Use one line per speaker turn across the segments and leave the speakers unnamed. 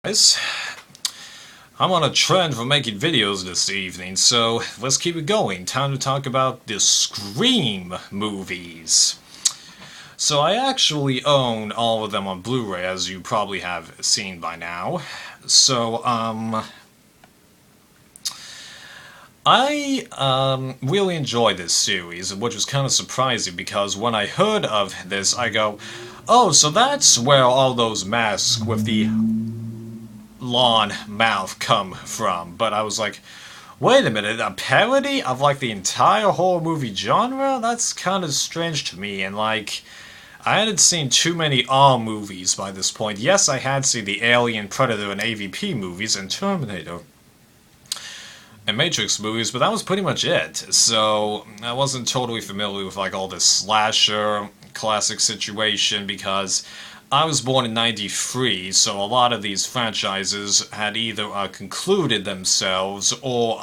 Guys, I'm on a trend for making videos this evening, so let's keep it going. Time to talk about the Scream movies. So I actually own all of them on Blu-ray, as you probably have seen by now. So, I really enjoyed this series, which was kind of surprising because when I heard of this, I go, oh, so that's where all those masks with the lawn mouth come from. But I was like, wait a minute, a parody of like the entire horror movie genre? That's kind of strange to me, and like, I hadn't seen too many R movies by this point. Yes, I had seen the Alien, Predator, and AVP movies, and Terminator, and Matrix movies, but that was pretty much it. So I wasn't totally familiar with like all this slasher classic situation because I was born in '93, so a lot of these franchises had either concluded themselves or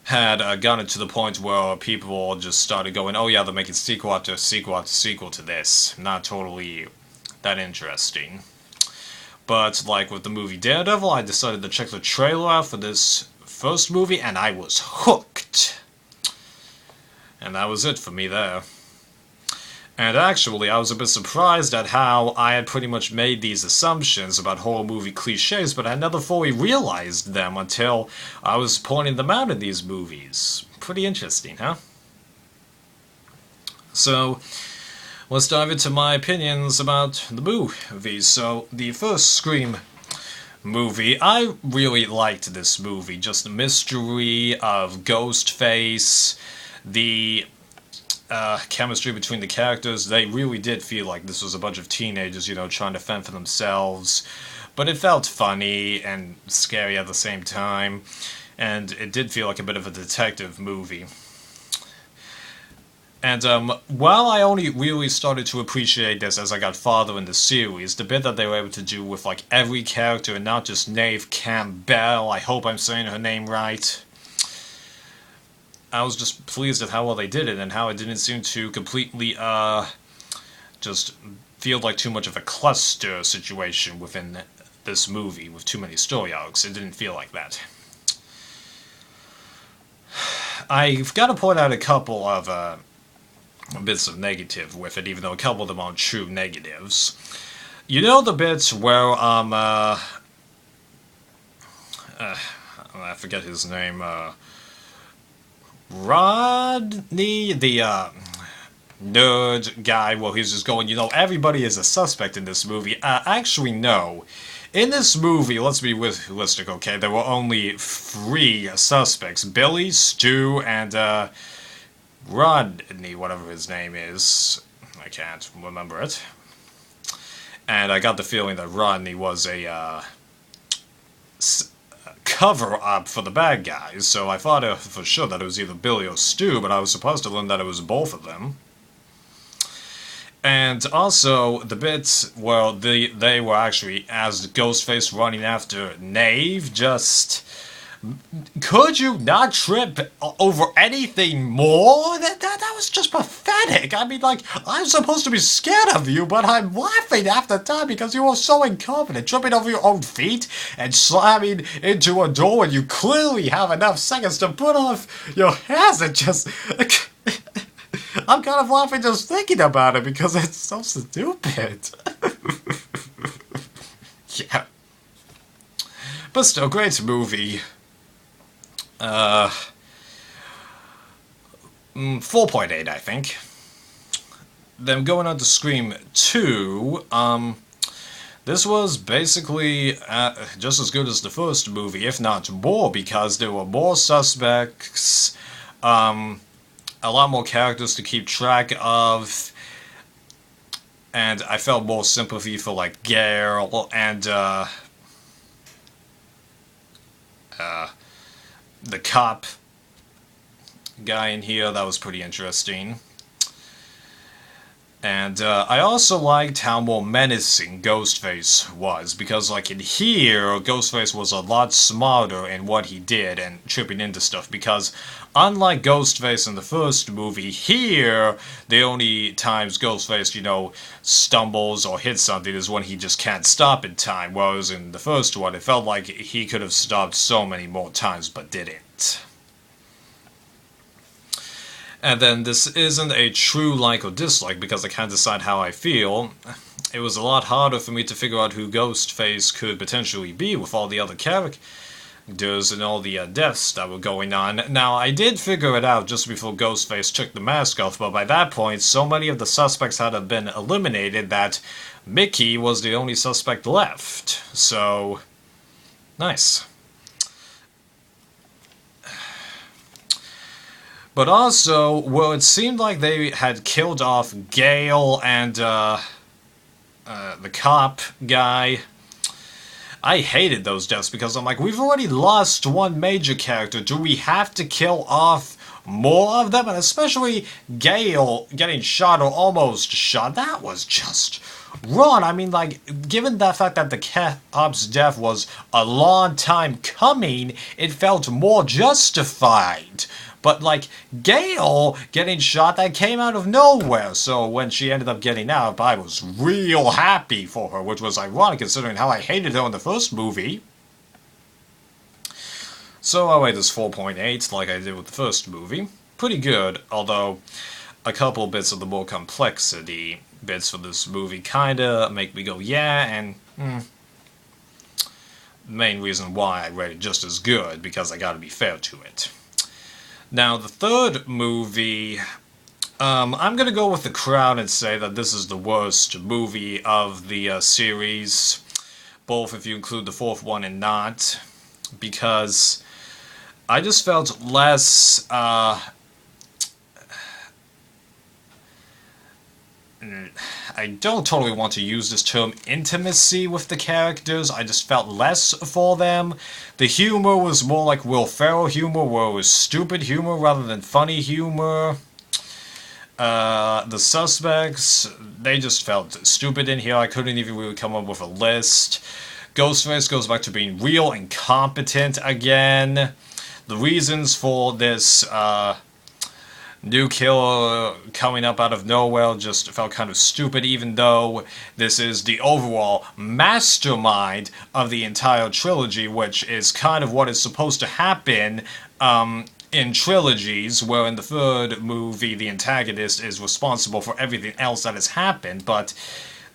had gotten to the point where people just started going, oh yeah, they're making sequel after sequel after sequel to this. Not totally that interesting. But, like with the movie Daredevil, I decided to check the trailer out for this first movie, and I was hooked. And that was it for me there. And actually, I was a bit surprised at how I had pretty much made these assumptions about horror movie cliches, but I never fully realized them until I was pointing them out in these movies. Pretty interesting, huh? So, let's dive into my opinions about the movies. So, the first Scream movie, I really liked this movie. Just the mystery of Ghostface, the chemistry between the characters. They really did feel like this was a bunch of teenagers, trying to fend for themselves. But it felt funny and scary at the same time. And it did feel like a bit of a detective movie. And while I only really started to appreciate this as I got farther in the series, the bit that they were able to do with like every character and not just Nave Campbell, I hope I'm saying her name right, I was just pleased at how well they did it and how it didn't seem to completely just feel like too much of a cluster situation within this movie with too many story arcs. It didn't feel like that. I've got to point out a couple of bits of negative with it, even though a couple of them aren't true negatives. You know the bits where I forget his name, Rodney, the nerd guy, well, he's just going, everybody is a suspect in this movie. Actually, no. In this movie, let's be realistic, okay, there were only 3 suspects. Billy, Stu, and, Rodney, whatever his name is. I can't remember it. And I got the feeling that Rodney was a, cover-up for the bad guys, so I thought for sure that it was either Billy or Stu, but I was supposed to learn that it was both of them. And also, the bits where they were actually, as Ghostface running after Nave, just... Could you not trip over anything more? That was just pathetic. I mean, like, I'm supposed to be scared of you, but I'm laughing half the time because you were so incompetent, tripping over your own feet and slamming into a door when you clearly have enough seconds to put off your hands and just... I'm kind of laughing just thinking about it because it's so stupid. Yeah. But still, great movie. 4.8, I think. Then going on to Scream 2, this was basically just as good as the first movie, if not more, because there were more suspects, a lot more characters to keep track of, and I felt more sympathy for, like, Gale and, the cop guy in here. That was pretty interesting. And I also liked how more menacing Ghostface was, because like in here, Ghostface was a lot smarter in what he did and tripping into stuff, because unlike Ghostface in the first movie, here, the only times Ghostface, stumbles or hits something is when he just can't stop in time, whereas in the first one, it felt like he could have stopped so many more times but didn't. And then this isn't a true like or dislike because I can't decide how I feel. It was a lot harder for me to figure out who Ghostface could potentially be with all the other characters and all the deaths that were going on. Now, I did figure it out just before Ghostface took the mask off, but by that point, so many of the suspects had been eliminated that Mickey was the only suspect left. So, nice. But also, well, it seemed like they had killed off Gale and the cop guy. I hated those deaths because I'm like, we've already lost one major character. Do we have to kill off more of them? And especially Gale getting shot or almost shot. That was just wrong. I mean, like, given the fact that the cop's death was a long time coming, it felt more justified. But, like, Gale getting shot, that came out of nowhere. So when she ended up getting out, I was real happy for her, which was ironic considering how I hated her in the first movie. So I rate this 4.8, like I did with the first movie. Pretty good, although a couple bits of the more complexity bits for this movie kinda make me go, yeah, and the main reason why I rate it just as good, because I gotta be fair to it. Now, the third movie, I'm going to go with the crowd and say that this is the worst movie of the series, both if you include the fourth one and not, because I just felt less, I don't totally want to use this term intimacy with the characters. I just felt less for them. The humor was more like Will Ferrell humor, where it was stupid humor rather than funny humor. The suspects, they just felt stupid in here. I couldn't even really come up with a list. Ghostface goes back to being real incompetent again. The reasons for this, new killer coming up out of nowhere just felt kind of stupid, even though this is the overall mastermind of the entire trilogy, which is kind of what is supposed to happen in trilogies, where in the third movie the antagonist is responsible for everything else that has happened, but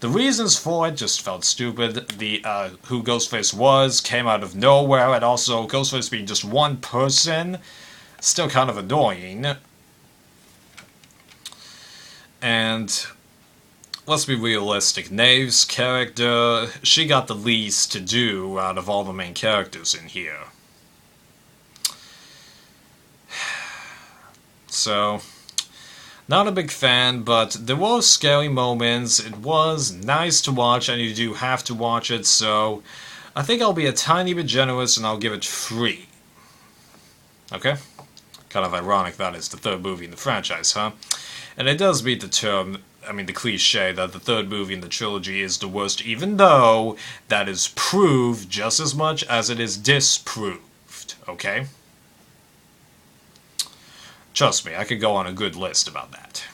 the reasons for it just felt stupid. The who Ghostface was came out of nowhere, and also Ghostface being just one person, still kind of annoying. And let's be realistic, Nave's character, she got the least to do out of all the main characters in here. So, not a big fan, but there were scary moments. It was nice to watch, and you do have to watch it, so I think I'll be a tiny bit generous and I'll give it 3. Okay? Kind of ironic that is the third movie in the franchise, huh? And it does meet the term, the cliche that the third movie in the trilogy is the worst, even though that is proved just as much as it is disproved, okay? Trust me, I could go on a good list about that.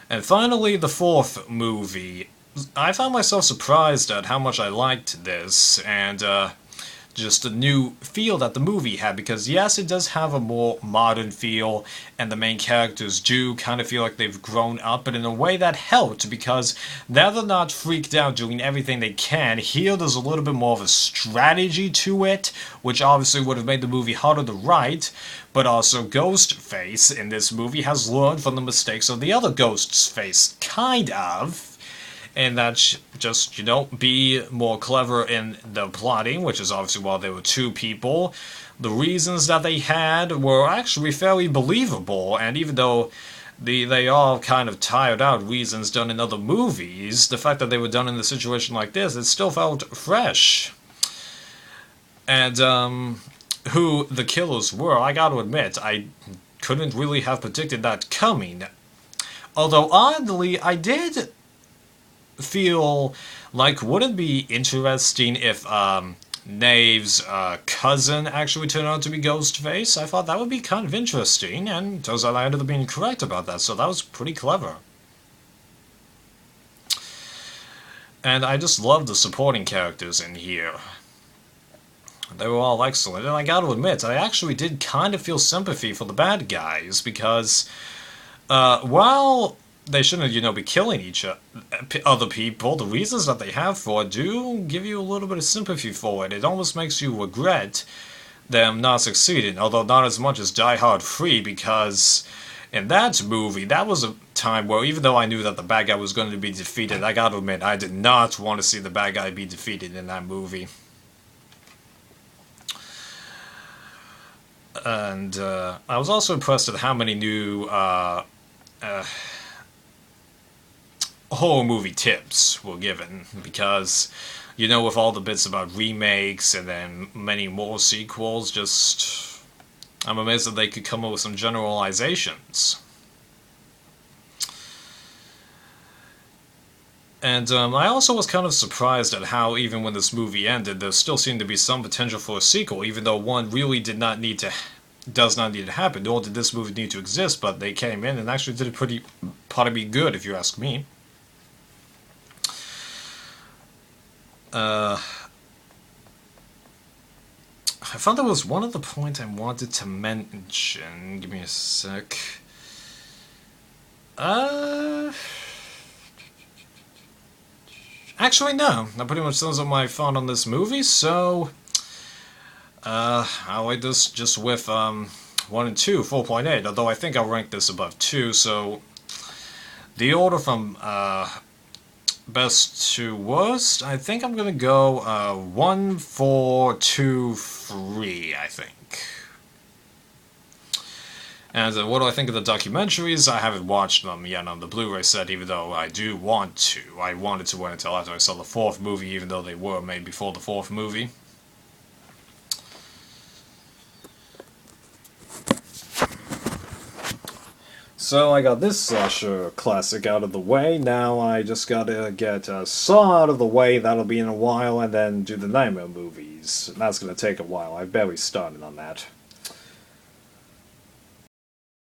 And finally, the fourth movie. I found myself surprised at how much I liked this, and just the new feel that the movie had, because yes, it does have a more modern feel, and the main characters do kind of feel like they've grown up, but in a way that helped, because now they're not freaked out doing everything they can. Here there's a little bit more of a strategy to it, which obviously would have made the movie harder to write, but also Ghostface in this movie has learned from the mistakes of the other Ghostface, kind of. And that's just, be more clever in the plotting, which is obviously why there were 2 people. The reasons that they had were actually fairly believable, and even though they all kind of tired out reasons done in other movies, the fact that they were done in a situation like this, it still felt fresh. And, who the killers were, I gotta admit, I couldn't really have predicted that coming. Although, oddly, I did feel like, wouldn't it be interesting if Knave's cousin actually turned out to be Ghostface? I thought that would be kind of interesting, and turns out I ended up being correct about that, so that was pretty clever. And I just love the supporting characters in here. They were all excellent, and I gotta admit, I actually did kind of feel sympathy for the bad guys, because while they shouldn't, be killing other people, the reasons that they have for it do give you a little bit of sympathy for it. It almost makes you regret them not succeeding, although not as much as Die Hard 3, because in that movie, that was a time where, even though I knew that the bad guy was going to be defeated, I gotta admit, I did not want to see the bad guy be defeated in that movie. And I was also impressed at how many new horror movie tips were given, because, with all the bits about remakes and then many more sequels, I'm amazed that they could come up with some generalizations. And I also was kind of surprised at how, even when this movie ended, there still seemed to be some potential for a sequel, even though one really does not need to happen, nor did this movie need to exist, but they came in and actually did it probably good, if you ask me. I thought there was one other point I wanted to mention. Give me a sec. Actually, no. That pretty much sums up my thought on this movie, so I'll rate this just with 1 and 2, 4.8, although I think I'll rank this above 2, so the order from best to worst, I think I'm gonna go 1, 4, 2, 3, I think. And what do I think of the documentaries? I haven't watched them yet on the Blu-ray set, even though I do want to. I wanted to wait until after I saw the 4th movie, even though they were made before the 4th movie. So I got this slasher classic out of the way. Now I just gotta get Saw out of the way. That'll be in a while, and then do the Nightmare movies. That's gonna take a while. I've barely started on that.